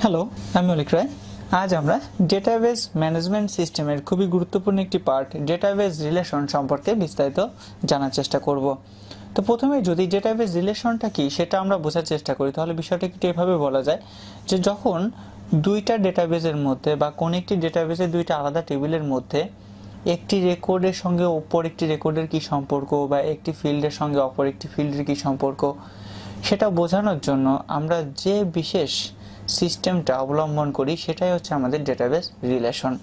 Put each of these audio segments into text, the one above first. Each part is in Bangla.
হ্যালো, আমি অলিক রায়। আজ আমরা ডেটাবেস ম্যানেজমেন্ট সিস্টেমের খুবই গুরুত্বপূর্ণ একটি পার্ট ডেটাবেস রিলেশন সম্পর্কে বিস্তারিত জানার চেষ্টা করব। তো প্রথমে যদি ডেটাবেস রিলেশনটা কি সেটা আমরা বোঝার চেষ্টা করি, তাহলে বিষয়টা একটু এভাবে বলা যায় যে যখন দুইটা ডেটাবেসের মধ্যে বা কোন একটি ডেটাবেসের দুইটা আলাদা টেবিলের মধ্যে একটি রেকর্ডের সঙ্গে অপর একটি রেকর্ডের কি সম্পর্ক বা একটি ফিল্ডের সঙ্গে অপর একটি ফিল্ডের কি সম্পর্ক সেটা বোঝানোর জন্য আমরা যে বিশেষ সিস্টেমটা অবলম্বন করি সেটাই হচ্ছে আমাদের ডেটাবেস রিলেশন।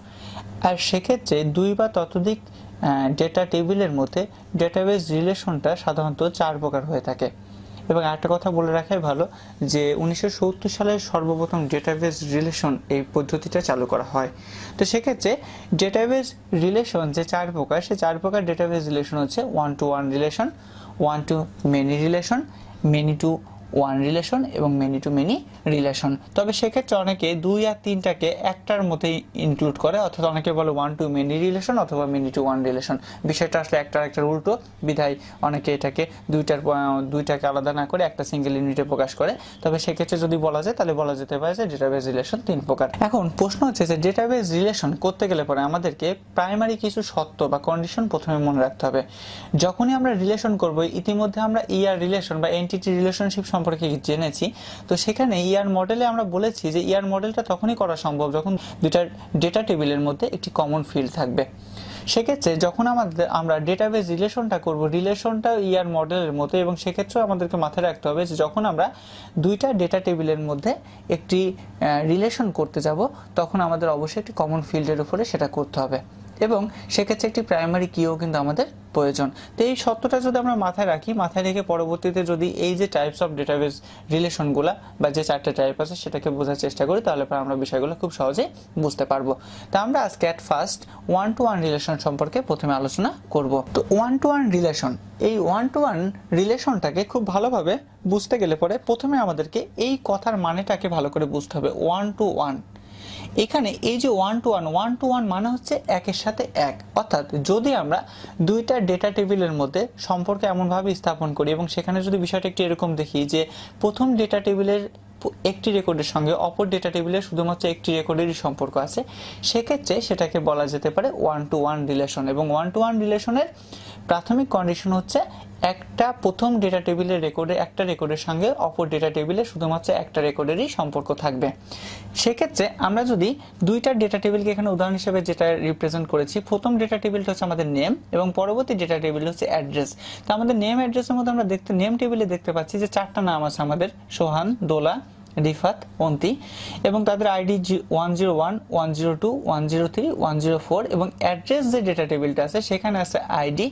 আর সেক্ষেত্রে দুই বা ততোধিক ডেটা টেবিলের মধ্যে ডেটাবেস রিলেশনটা সাধারণত 4 প্রকার হয়ে থাকে। এবং একটা কথা বলে রাখাই ভালো যে 1970 সালে সর্বপ্রথম ডেটাবেস রিলেশন এই পদ্ধতিটা চালু করা হয়। তো সেক্ষেত্রে ডেটাবেস রিলেশন যে 4 প্রকার, সে 4 প্রকার ডেটাবেস রিলেশন হচ্ছে one to one relation, one to many relation, many to one relation এবং মেনি টু মেনি রিলেশন। তবে সেক্ষেত্রে অনেকে 2 আর 3টাকে একটার মধ্যেই ইনক্লুড করে, অর্থাৎ অনেকে বলে ওয়ান টু মেনি রিলেশন অথবা মেনি টু ওয়ান রিলেশন। বিষয়টা আসলে একটার উল্টো বিধায় অনেকে এটাকে দুইটাকে আলাদা না করে একটা সিঙ্গেল ইউনিটে প্রকাশ করে। তবে সেক্ষেত্রে যদি বলা যায় তাহলে বলা যেতে পারে যে ডেটাবেস রিলেশন 3 প্রকার। এখন প্রশ্ন হচ্ছে যে ডেটাবেস রিলেশন করতে গেলে পরে আমাদেরকে প্রাইমারি কিছু শর্ত বা কন্ডিশন প্রথমে মনে রাখতে হবে। যখনই আমরা রিলেশন করব, ইতিমধ্যে আমরা ইআর রিলেশন বা এন্টিটি রিলেশনশিপ সম্পর্কে জেনেছি। তো সেখানে ইআর মডেলে আমরা বলেছি যে ইআর মডেলটা তখনই করা সম্ভব যখন দুইটা ডেটা টেবিলের মধ্যে একটি কমন ফিল্ড থাকবে। সেক্ষেত্রে যখন আমরা ডেটাবেস রিলেশনটা করব, রিলেশনটা ইআর মডেলের মতো, এবং সেক্ষেত্রে আমাদেরকে মাথায় রাখতে হবে যে যখন আমরা দুইটা ডেটা টেবিলের মধ্যে একটি রিলেশন করতে যাব তখন আমাদের অবশ্যই একটি কমন ফিল্ডের উপরে সেটা করতে হবে, এবং সেক্ষেত্রে একটি প্রাইমারি কিও কিন্তু আমাদের প্রয়োজন। তো এই সত্যটা যদি আমরা মাথায় রাখি, মাথায় রেখে পরবর্তীতে যদি এই যে টাইপস অফ ডেটাবেস রিলেশনগুলা বা যে 4টা টাইপ আছে সেটাকে বোঝার চেষ্টা করি, তাহলে আমরা বিষয়গুলো খুব সহজেই বুঝতে পারবো। তো আমরা আজকে at first one to one relation সম্পর্কে প্রথমে আলোচনা করব। তো ওয়ান টু ওয়ান রিলেশন, এই ওয়ান টু ওয়ান রিলেশনটাকে খুব ভালোভাবে বুঝতে গেলে পরে প্রথমে আমাদেরকে এই কথার মানেটাকে ভালো করে বুঝতে হবে। ওয়ান টু ওয়ান, এখানে এই যে ওয়ান টু ওয়ান মানে হচ্ছে একের সাথে এক, অর্থাৎ যদি আমরা দুইটা ডেটা টেবিলের মধ্যে সম্পর্ক এমনভাবে স্থাপন করি এবং সেখানে যদি বিষয়টা একটু এরকম দেখি যে প্রথম ডেটা টেবিলের একটি রেকর্ডের সঙ্গে অপর ডেটা টেবিলের শুধুমাত্র একটি রেকর্ডেরই সম্পর্ক আছে, সেক্ষেত্রে সেটাকে বলা যেতে পারে ওয়ান টু ওয়ান রিলেশন। এবং ওয়ান টু ওয়ান রিলেশনের প্রাথমিক কন্ডিশন হচ্ছে একটা প্রথম ডেটা টেবিলের একটা রেকর্ডের সঙ্গে অপর ডেটা টেবিলে শুধুমাত্র একটা রেকর্ডেরই সম্পর্ক থাকবে। সেক্ষেত্রে আমরা যদি দুইটা ডেটা টেবিলকে এখানে উদাহরণ হিসেবে যেটা রিপ্রেজেন্ট করেছি, প্রথম ডেটা টেবিলটা হচ্ছে আমাদের নেম এবং পরবর্তী ডেটা টেবিল হচ্ছে অ্যাড্রেস। তো আমাদের নেম অ্যাড্রেসের মধ্যে আমরা নেম টেবিলে দেখতে পাচ্ছি যে 4টা নাম আছে আমাদের, সোহান, দোলা, রিফাত, অন্তি, এবং তাদের আইডি 101, 102, 103, 104, এবং অ্যাড্রেস যে ডেটা টেবিলটা আছে সেখানে আছে আইডি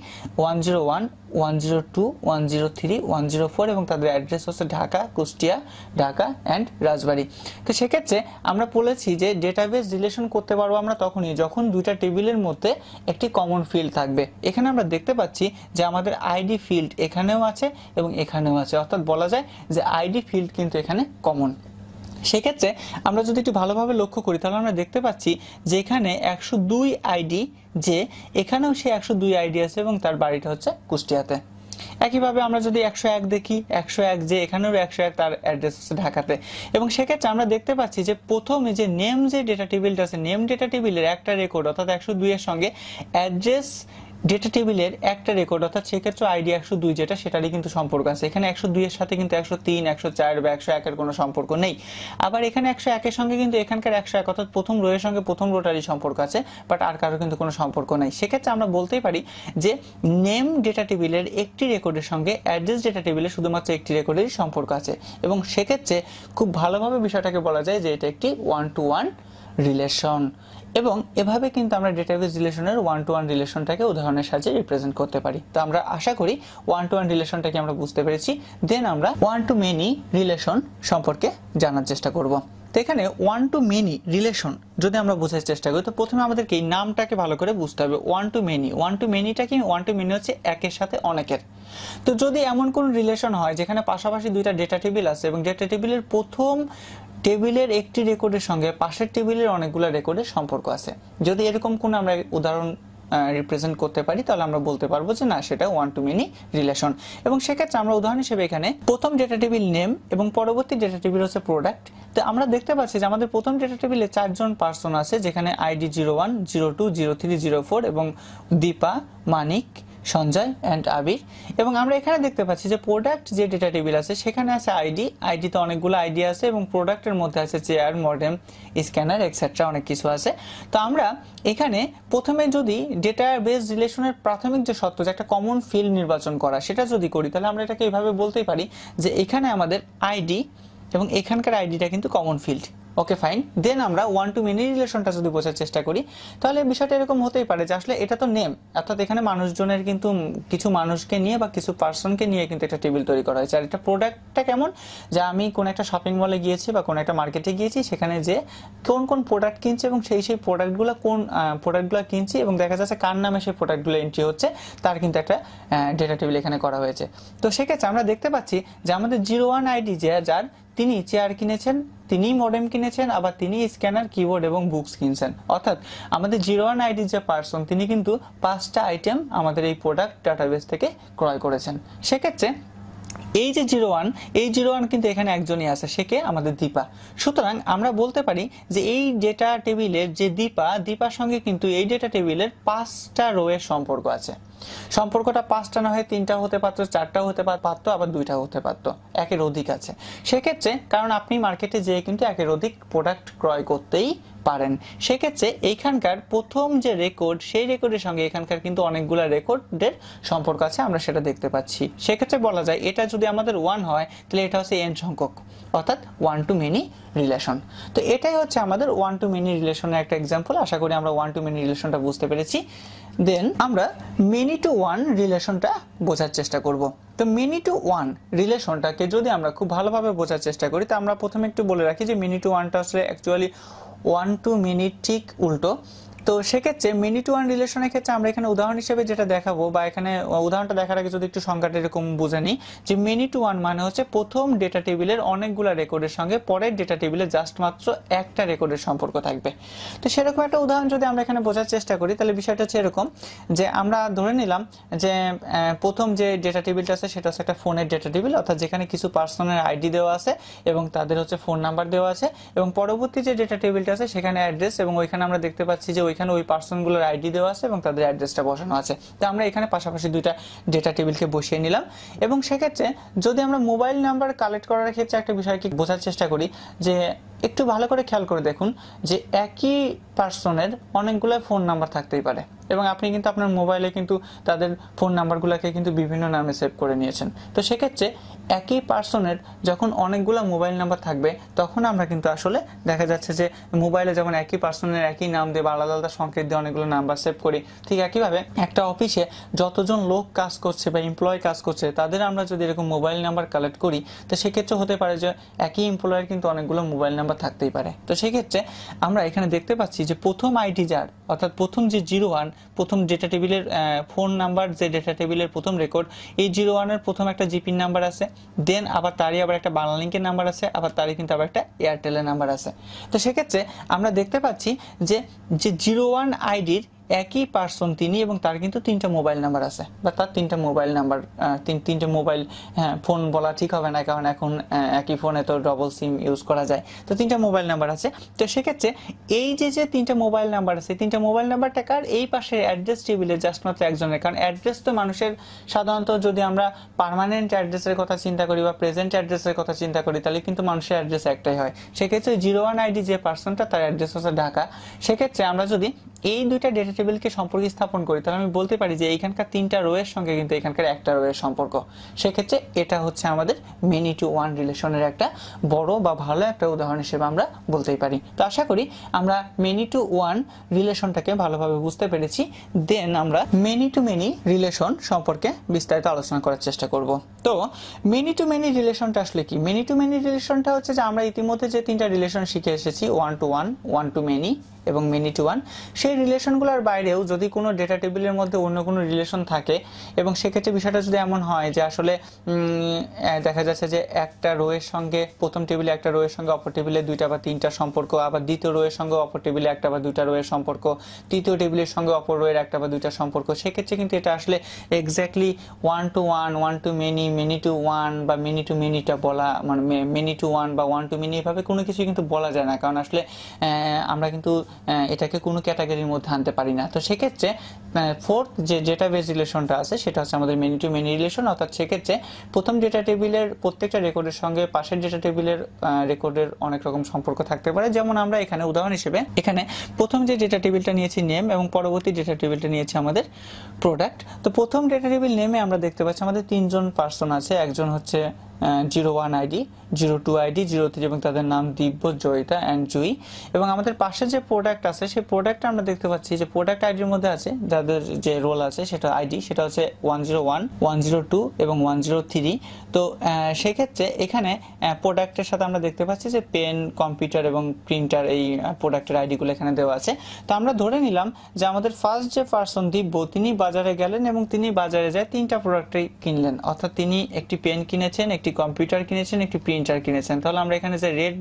101, 102, 103, 104, এবং তাদের অ্যাড্রেস হচ্ছে ঢাকা, কুষ্টিয়া, ঢাকা অ্যান্ড রাজবাড়ী। তো সেক্ষেত্রে আমরা বলেছি যে ডেটাবেস রিলেশন করতে পারবো আমরা তখনই যখন দুইটা টেবিলের মধ্যে একটি কমন ফিল্ড থাকবে। এখানে আমরা দেখতে পাচ্ছি যে আমাদের আইডি ফিল্ড এখানেও আছে এবং এখানেও আছে, অর্থাৎ বলা যায় যে আইডি ফিল্ড কিন্তু এখানে কমন। সেক্ষেত্রে আমরা যদি একটু ভালোভাবে লক্ষ্য করি তাহলে আমরা দেখতে পাচ্ছি যে এখানে 102 আইডি, যে এখানেও সে 102 আইডি আছে এবং তার বাড়িটা হচ্ছে কুষ্টিয়াতে। একইভাবে আমরা যদি 101 দেখি, 101 যে এখানেও 101, তার অ্যাড্রেস হচ্ছে ঢাকাতে। এবং সেক্ষেত্রে আমরা দেখতে পাচ্ছি যে প্রথমে যে নেম যে ডেটা টেবিলটা আছে, নেম ডেটা টেবিলের একটা রেকর্ড অর্থাৎ 102 এর সঙ্গে অ্যাড্রেস ডেটা টেবিলের একটা রেকর্ড অর্থাৎ সেক্ষেত্রে আইডি 102 যেটা সেটারই কিন্তু সম্পর্ক আছে। এখানে 102 এর সাথে কিন্তু 103, 104 বা 101 এর কোনো সম্পর্ক নেই। আবার এখানে 101 এর সঙ্গে কিন্তু এখানকার 101 অর্থাৎ প্রথম রো এর সঙ্গে প্রথম রোটারই সম্পর্ক আছে, বাট আর কারো কিন্তু কোনো সম্পর্ক নাই। সেক্ষেত্রে আমরা বলতেই পারি যে নেম ডেটা টেবিলের একটি রেকর্ডের সঙ্গে অ্যাড্রেস ডেটা টেবিলের শুধুমাত্র একটি রেকর্ডেরই সম্পর্ক আছে, এবং সেক্ষেত্রে খুব ভালোভাবে বিষয়টাকে বলা যায় যে এটা একটি ওয়ান টু ওয়ান রিলেশন। এবং এভাবে কিন্তু আমরা ডেটাবেস রিলেশনের ওয়ান টু ওয়ান রিলেশনটাকে উদাহরণের সাহায্যে রিপ্রেজেন্ট করতে পারি। তো আমরা আশা করি ওয়ান টু ওয়ান রিলেশনটাকে আমরা বুঝতে পেরেছি। দেন আমরা ওয়ান টু মেনি রিলেশন সম্পর্কে জানার চেষ্টা করব। তো এখানে ওয়ান টু মেনি রিলেশন যদি আমরা বোঝার চেষ্টা করি তো প্রথমে আমাদেরকে এই নামটাকে ভালো করে বুঝতে হবে। ওয়ান টু মেনিটা কি? ওয়ান টু মেনি হচ্ছে একের সাথে অনেকের। তো যদি এমন কোন রিলেশন হয় যেখানে পাশাপাশি দুইটা ডেটা টেবিল আছে এবং ডেটা টেবিলের প্রথম টেবিলের একটি রেকর্ডের সঙ্গে পাশের টেবিলের অনেকগুলো রেকর্ডের সম্পর্ক আছে, যদি এরকম কোন আমরা উদাহরণ রিপ্রেজেন্ট করতে পারি তাহলে আমরা বলতে পারবো যে না সেটা ওয়ান টু মেনি রিলেশন। এবং সেক্ষেত্রে আমরা উদাহরণ হিসেবে এখানে প্রথম ডেটা টেবিল নেম এবং পরবর্তী ডেটা টেবিল হচ্ছে প্রোডাক্ট। তো আমরা দেখতে পাচ্ছি যে আমাদের প্রথম ডেটা টেবিলে 4 জন পার্সন আছে, যেখানে আইডি 01, 02, 03, 04 এবং দীপা, মানিক, সঞ্জয় এন্ড আবির। এবং আমরা এখানে দেখতে পাচ্ছি যে প্রোডাক্ট যে ডেটা টেবিল আছে সেখানে আছে আইডিতে অনেকগুলো আইডি আছে এবং প্রোডাক্টের মধ্যে আছে চেয়ার, মডেম, স্ক্যানার এক্সেট্রা অনেক কিছু আছে। তো আমরা এখানে প্রথমে যদি ডেটা বেস রিলেশনের প্রাথমিক যে সত্য যে একটা কমন ফিল্ড নির্বাচন করা সেটা যদি করি তাহলে আমরা এটাকে এইভাবে বলতেই পারি যে এখানে আমাদের আইডি এবং এখানকার আইডিটা কিন্তু common field. Okay fine. Then আমরা ওয়ান টু মেনি রিলেশনটা যদি বোঝার চেষ্টা করি তাহলে বিষয়টা এরকম হতেই পারে যে আসলে এটা তো নেম, অর্থাৎ এখানে মানুষজনের কিন্তু কিছু মানুষকে নিয়ে বা কিছু পার্সনকে নিয়ে কিন্তু একটা টেবিল তৈরি করা হয়েছে। আর এটা প্রোডাক্টটা কেমন, যে আমি কোন একটা শপিং মলে গিয়েছি বা কোন একটা মার্কেটে গিয়েছি, সেখানে যে কোন কোন প্রোডাক্ট কিনছি এবং সেই প্রোডাক্টগুলো কোন প্রোডাক্টগুলো কিনছি এবং দেখা যাচ্ছে কার নামে সেই প্রোডাক্টগুলো এন্ট্রি হচ্ছে তার কিন্তু একটা ডেটা টেবিল এখানে করা হয়েছে। তো সেক্ষেত্রে আমরা দেখতে পাচ্ছি যে আমাদের 01 আইডি যার তিনি চেয়ার কিনেছেন, তিনি মডেম কিনেছেন, আবার তিনি স্ক্যানার, কিবোর্ড এবং বুকস কিনছেন। অর্থাৎ আমাদের 01 আইডি যে পার্সন তিনি কিন্তু 5টা আইটেম আমাদের এই প্রোডাক্ট ডাটাবেস থেকে ক্রয় করেছেন। সেক্ষেত্রে এই যে 01 কিন্তু এখানে একজনই আছে, সে কে? আমাদের দীপা। সুতরাং আমরা বলতে পারি যে এই ডেটা টেবিলের যে দীপার সঙ্গে কিন্তু এই ডেটা টেবিলের 5টা রো এর সম্পর্ক আছে। সম্পর্কটা 5টা না হয়ে 3টা হতে পারতো, 4টাও হতে পারতো, আবার 2টাও হতে পারতো, একের অধিক আছে। সেক্ষেত্রে কারণ আপনি মার্কেটে যেয়ে কিন্তু একের অধিক প্রোডাক্ট ক্রয় করতেই পারেন, সেক্ষেত্রে এইখানকার প্রথম যে রেকর্ড সেই রেকর্ডের সঙ্গে এখানকার কিন্তু অনেকগুলো রেকর্ডের সম্পর্ক আছে, আমরা সেটা দেখতে পাচ্ছি। সেক্ষেত্রে বলা যায় এটা যদি আমাদের 1 হয় তাহলে এটা হচ্ছে n সংখ্যক, অর্থাৎ ওয়ান টু মেনি রিলেশন। তো এটাই হচ্ছে আমাদের ওয়ান টু মেনি রিলেশনের একটা এক্সাম্পল। আশা করি আমরা ওয়ান টু মেনি রিলেশনটা বুঝতে পেরেছি। দেন আমরা মেনি টু ওয়ান রিলেশনটা বোঝার চেষ্টা করব। তো মেনি টু ওয়ান রিলেশনটাকে যদি আমরা খুব ভালোভাবে বোঝার চেষ্টা করি, তো আমরা প্রথমে একটু বলে রাখি যে মেনি টু ওয়ানটা আসলে অ্যাকচুয়ালি ওয়ান টু মেনি ঠিক উল্টো। তো সেক্ষেত্রে মেনি টু ওয়ান রিলেশনের ক্ষেত্রে আমরা এখানে উদাহরণ হিসেবে যেটা দেখাবো, বা এখানে উদাহরণটা দেখার আগে যদি একটু সংজ্ঞাটা এরকম বুঝে নিই, যে মেনি টু ওয়ান মানে হচ্ছে প্রথম ডেটা টেবিলের অনেকগুলো রেকর্ডের সঙ্গে পরের ডেটা টেবিলে জাস্ট মাত্র একটা রেকর্ডের সম্পর্ক থাকবে। তো সেরকম একটা উদাহরণ যদি আমরা এখানে বোঝার চেষ্টা করি তাহলে বিষয়টা হচ্ছে এরকম, যে আমরা ধরে নিলাম যে প্রথম যে ডেটা টেবিলটা আছে সেটা হচ্ছে একটা ফোনের ডেটা টেবিল, অর্থাৎ যেখানে কিছু পার্সনের আইডি দেওয়া আছে এবং তাদের হচ্ছে ফোন নাম্বার দেওয়া আছে, এবং পরবর্তী যে ডেটা টেবিলটা আছে সেখানে অ্যাড্রেস, এবং ওইখানে আমরা দেখতে পাচ্ছি যে ওইখানে ওই পার্সনগুলোর আইডি দেওয়া আছে এবং তাদের অ্যাড্রেসটা বসানো আছে। তো আমরা এখানে পাশাপাশি দুইটা ডেটা টেবিলকে বসিয়ে নিলাম। এবং সেক্ষেত্রে যদি আমরা মোবাইল নাম্বার কালেক্ট করার ক্ষেত্রে একটা বিষয়কে বোঝার চেষ্টা করি, যে একটু ভালো করে খেয়াল করে দেখুন যে একই পার্সনের অনেকগুলো ফোন নাম্বার থাকতেই পারে, এবং আপনি কিন্তু আপনার মোবাইলে কিন্তু তাদের ফোন নাম্বারগুলোকে কিন্তু বিভিন্ন নামে সেভ করে নিয়েছেন। তো সেক্ষেত্রে একই পার্সনের যখন অনেকগুলো মোবাইল নাম্বার থাকবে তখন আমরা কিন্তু আসলে দেখা যাচ্ছে যে মোবাইলে যখন একই পার্সনের একই নাম দিয়ে বা আলাদা আলাদা সংকেত দিয়ে অনেকগুলো নাম্বার সেভ করি, ঠিক একইভাবে একটা অফিসে যতজন লোক কাজ করছে বা এমপ্লয় কাজ করছে তাদের আমরা যদি এরকম মোবাইল নাম্বার কালেক্ট করি, তো সেক্ষেত্রে হতে পারে যে একই এমপ্লয়ের কিন্তু অনেকগুলো মোবাইল নাম্বার থাকতেই পারে। তো সেক্ষেত্রে আমরা এখানে দেখতে পাচ্ছি যে প্রথম আইডি যার, অর্থাৎ প্রথম যে 01, প্রথম ডেটা টেবিলের ফোন নাম্বার যে ডেটা টেবিলের প্রথম রেকর্ড, এই 01-এর প্রথম একটা জিপির নাম্বার আছে, দেন আবার তারই আবার একটা বাংলালিংকের নাম্বার আছে, আবার তারই কিন্তু আবার একটা এয়ারটেলের নাম্বার আছে। তো সেক্ষেত্রে আমরা দেখতে পাচ্ছি যে 01 আইডির একই পার্সন তিনি, এবং তার কিন্তু 3টা মোবাইল নাম্বার আছে, বা তার 3টা মোবাইল নাম্বার, তিনটে মোবাইল ফোন বলা ঠিক হবে না, কারণ এখন একই ফোনে তো ডবল সিম ইউজ করা যায়। তো 3টা মোবাইল নাম্বার আছে। তো সেক্ষেত্রে এই যে 3টা মোবাইল নাম্বার আছে, 3টা মোবাইল নাম্বারটা কার? এই পাশে অ্যাড্রেস টেবিলে জাস্ট মাত্র একজনের। কারণ অ্যাড্রেস তো মানুষের সাধারণত যদি আমরা পার্মানেন্ট অ্যাড্রেসের কথা চিন্তা করি বা প্রেজেন্ট অ্যাড্রেসের কথা চিন্তা করি তাহলে কিন্তু মানুষের অ্যাড্রেস একটাই হয়। সেক্ষেত্রে 01 আইডি যে পার্সনটা তার অ্যাড্রেস হচ্ছে ঢাকা। সেক্ষেত্রে আমরা যদি এই দুইটা ডেটা টেবিলকে সম্পর্ক স্থাপন করি তাহলে আমি বলতে পারি যে এইখানকার 3টা রো এর সঙ্গে কিন্তু এখানকার একটা রো এর সম্পর্ক। সেক্ষেত্রে এটা হচ্ছে আমাদের মেনি টু ওয়ান রিলেশনের একটা বড় বা ভালো একটা উদাহরণ হিসেবে আমরা বলতেই পারি। তো আশা করি আমরা মেনি টু ওয়ান রিলেশনটাকে ভালোভাবে বুঝতে পেরেছি। দেন আমরা মেনি টু মেনি রিলেশন সম্পর্কে বিস্তারিত আলোচনা করার চেষ্টা করব। তো মেনি টু মেনি রিলেশনটা আসলে কি? মেনি টু মেনি রিলেশনটা হচ্ছে যে আমরা ইতিমধ্যে যে 3টা রিলেশন শিখে এসেছি, one to one, one to many এবং মেনি টু ওয়ান। সেই রিলেশনগুলোর বাইরেও যদি কোনো ডেটা টেবিলের মধ্যে অন্য কোনো রিলেশন থাকে এবং সেক্ষেত্রে বিষয়টা যদি এমন হয় যে আসলে দেখা যাচ্ছে যে একটা রো এর সঙ্গে প্রথম টেবিলে একটা রো এর সঙ্গে অপর টেবিলে দুইটা বা তিনটা সম্পর্ক, আবার দ্বিতীয় রো এর সঙ্গে অপর টেবিলে একটা বা দুইটা রো এর সম্পর্ক, তৃতীয় টেবিলের সঙ্গে অপর রো এর একটা বা দুইটা সম্পর্ক, সেক্ষেত্রে কিন্তু এটা আসলে exactly one to one, one to many, many to one বা মেনি টু মেনিটা বলা, মানে মেনি টু ওয়ান বা ওয়ান টু মেনি এভাবে কোনো কিছু কিন্তু বলা যায় না, কারণ আসলে আমরা কিন্তু এটাকে কোনো ক্যাটাগরির মধ্যে আনতে পারি না। তো সেক্ষেত্রে ফোর্থ যে ডেটা বেস রিলেশনটা আছে সেটা হচ্ছে আমাদের মেনি টু মেনি রিলেশন। অর্থাৎ সেক্ষেত্রে প্রথম ডেটা টেবিলের প্রত্যেকটা রেকর্ডের সঙ্গে পাশের ডেটা টেবিলের রেকর্ডের অনেক রকম সম্পর্ক থাকতে পারে। যেমন আমরা এখানে উদাহরণ হিসেবে এখানে প্রথম যে ডেটা টেবিলটা নিয়েছি নেম এবং পরবর্তী ডেটা টেবিলটা নিয়েছি আমাদের প্রোডাক্ট। তো প্রথম ডেটা টেবিল নেমে আমরা দেখতে পাচ্ছি আমাদের তিনজন পার্সন আছে, একজন হচ্ছে 01 আইডি, 02 আইডি, 03 এবং তাদের নাম দিব্য, জয়িতা অ্যান্ড জুই। এবং আমাদের পাশে যে প্রোডাক্ট আছে সেই প্রোডাক্টটা আমরা দেখতে পাচ্ছি যে প্রোডাক্ট আইডির মধ্যে আছে যাদের যে রোল আছে সেটা আইডি, সেটা হচ্ছে 101, 102 এবং 103। তো সেক্ষেত্রে এখানে প্রোডাক্টের সাথে আমরা দেখতে পাচ্ছি যে পেন, কম্পিউটার এবং প্রিন্টার এই প্রোডাক্টের আইডিগুলো এখানে দেওয়া আছে। তো আমরা ধরে নিলাম যে আমাদের ফার্স্ট যে পার্সন দিব্য তিনি বাজারে গেলেন এবং তিনি বাজারে যায় তিনটা প্রোডাক্টই কিনলেন। অর্থাৎ তিনি একটি পেন কিনেছেন, একটি কম্পিউটার কিনেছেন, একটি প্রিন্টার কিনেছেন। তাহলে আমরা এখানে যে রেড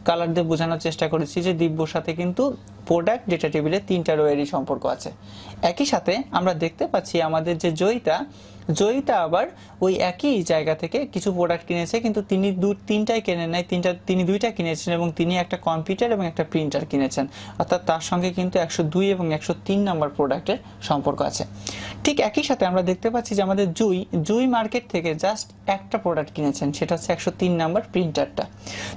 কালার দিয়ে বোঝানোর চেষ্টা করেছি যে দিব্যর সাথে কিন্তু প্রোডাক্ট ডেটা টেবিলে তিনটা রো এরই সম্পর্ক আছে। একই সাথে আমরা দেখতে পাচ্ছি আমাদের যে জয়িতা আবার ওই একই জায়গা থেকে কিছু প্রোডাক্ট কিনেছে, কিন্তু তিনি তিনটাই কেনেন নাই, তিনি দুইটা কিনেছেন এবং তিনি একটা কম্পিউটার এবং একটা প্রিন্টার কিনেছেন। অর্থাৎ তার সঙ্গে কিন্তু 102 এবং 103 নম্বর প্রোডাক্টের সম্পর্ক আছে। ঠিক একই সাথে আমরা দেখতে পাচ্ছি যে আমাদের জুই মার্কেট থেকে জাস্ট একটা প্রোডাক্ট কিনেছেন, সেটা হচ্ছে 103 নম্বর প্রিন্টারটা।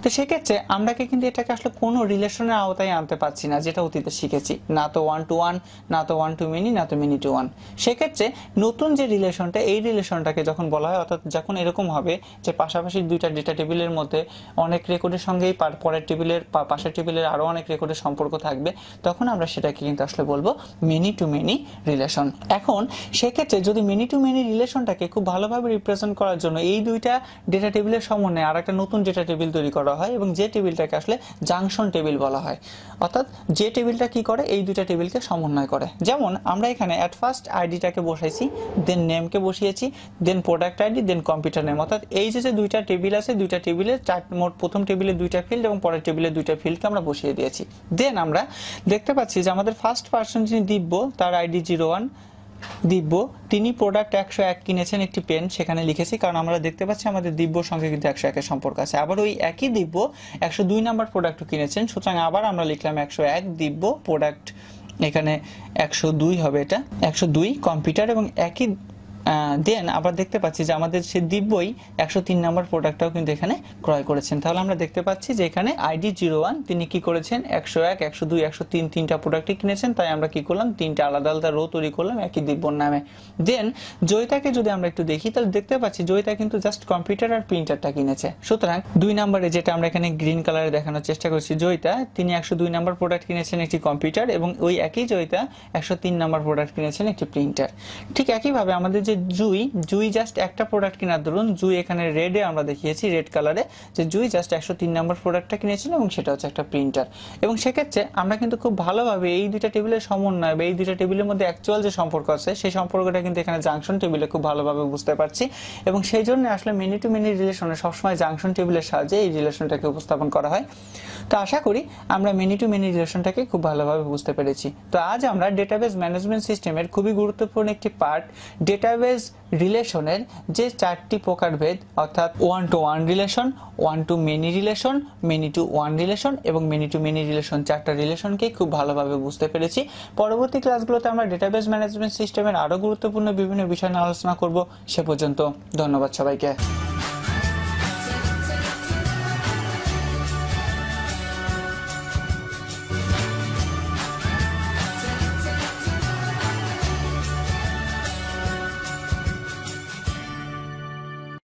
তো সেক্ষেত্রে আমরা কিন্তু এটাকে আসলে কোনো রিলেশনের আওতায় আনতে পারছি না, যেটা অতীতে শিখেছি, না তো ওয়ান টু ওয়ান, না তো ওয়ান টু মেনি, না তো মেনি টু ওয়ান। সেক্ষেত্রে নতুন যে রিলেশনটা, এই রিলেশনটাকে যখন বলা হয়, অর্থাৎ যখন এরকম হবে যে পাশাপাশি দুইটা ডেটা টেবিলের মধ্যে অনেক রেকর্ডের সঙ্গেই পরের টেবিলের বা পাশের টেবিলের আরো অনেক রেকর্ডের সম্পর্ক থাকবে, তখন আমরা সেটাকে কিন্তু আসলে বলবো মেনি টু মেনি রিলেশন। এখন সেক্ষেত্রে যদি মেনি টু মেনি রিলেশনটাকে খুব ভালোভাবে রিপ্রেজেন্ট করার জন্য এই দুইটা ডেটা টেবিলের সমন্বয়ে আর একটা নতুন ডেটা টেবিল তৈরি করা হয় এবং যে টেবিলটাকে আসলে জাংশন টেবিল বলা হয়। অর্থাৎ যে টেবিলটা কি করে, এই দুইটা টেবিলকে সমন্বয় করে। যেমন আমরা এখানে অ্যাট ফার্স্ট আইডিটাকে বসাইছি, দেন নেমকে বসিয়েছি, দেন প্রোডাক্ট আইডি, দেন কম্পিউটার নেম। অর্থাৎ এই যে দুইটা টেবিল আছে, দুইটা টেবিলে মোট প্রথম টেবিলে দুইটা ফিল্ড এবং পরের টেবিলে দুইটা ফিল্ডকে আমরা বসিয়ে দিয়েছি। দেন আমরা দেখতে পাচ্ছি যে আমাদের ফার্স্ট পার্সন যিনি দিব্য, তার আইডি 01 দিব্য, তিনি প্রোডাক্ট 101 কিনেছেন একটি পেন, সেখানে লিখেছি, কারণ আমরা দেখতে পাচ্ছি আমাদের দিব্যর সঙ্গে কিন্তু 101 সম্পর্ক আছে। আবার ওই একই দিব্য 102 নাম্বার প্রোডাক্টও কিনেছেন, সুতরাং আবার আমরা লিখলাম 101 দিব্য, প্রোডাক্ট এখানে 102 হবে, এটা 102 কম্পিউটার এবং একই। দেন আবার দেখতে পাচ্ছি যে আমাদের সে দিব্যই 103 নাম্বার প্রোডাক্টটাও কিন্তু এখানে ক্রয় করেছেন। তাহলে আমরা দেখতে পাচ্ছি যে এখানে আইডি 01 তিনি কি করেছেন, 101, 102, 103 তিনটা প্রোডাক্টই কিনেছেন। তাই আমরা কি করলাম, তিনটা আলাদা আলাদা রো তৈরি করলাম একই দিব্যর নামে। দেন জয়িতাকে যদি আমরা একটু দেখি, তাহলে দেখতে পাচ্ছি জয়িতা কিন্তু জাস্ট কম্পিউটার আর প্রিন্টারটা কিনেছে। সুতরাং 2 নম্বরে যেটা আমরা এখানে গ্রিন কালারে দেখানোর চেষ্টা করছি, জয়িতা তিনি 102 নাম্বার প্রোডাক্ট কিনেছেন একটি কম্পিউটার এবং ওই একই জয়িতা 103 নাম্বার প্রোডাক্ট কিনেছেন একটি প্রিন্টার। ঠিক একইভাবে আমাদের যে জুই জাস্ট একটা প্রোডাক্ট কেনার দরুন, জুই এখানে রেডে আমরা দেখিয়েছি, রেড কালারে, যে জুই জাস্ট 103 নম্বর প্রোডাক্টটা কিনেছিল এবং সেটা হচ্ছে একটা প্রিন্টার। এবং সেক্ষেত্রে আমরা কিন্তু খুব ভালোভাবে এই দুইটা টেবিলের সমন্বয় বা এই দুইটা টেবিলের মধ্যে অ্যাকচুয়াল যে সম্পর্ক আছে সেই সম্পর্কটা কিন্তু এখানে জাংশন টেবিলে খুব ভালোভাবে বুঝতে পারছি। এবং সেই জন্য আসলে মেনি টু মেনি রিলেশনে সবসময় জাংশন টেবিলের সাহায্যে এই রিলেশনটাকে উপস্থাপন করা হয়। তো আশা করি আমরা মেনি টু মেনি রিলেশনটাকে খুব ভালোভাবে বুঝতে পেরেছি। তো আজ আমরা ডেটাবেস ম্যানেজমেন্ট সিস্টেমের খুবই গুরুত্বপূর্ণ একটি পার্ট, ডেটাবেস রিলেশনের যে 4টি প্রকারভেদ, অর্থাৎ one to one relation, one to many relation, many to one relation এবং মেনি টু মেনি রিলেশন, 4টা রিলেশনকে খুব ভালোভাবে বুঝতে পেরেছি। পরবর্তী ক্লাসগুলোতে আমরা ডেটাবেস ম্যানেজমেন্ট সিস্টেমের আরো গুরুত্বপূর্ণ বিভিন্ন বিষয় নিয়ে আলোচনা করব। সে পর্যন্ত ধন্যবাদ সবাইকে।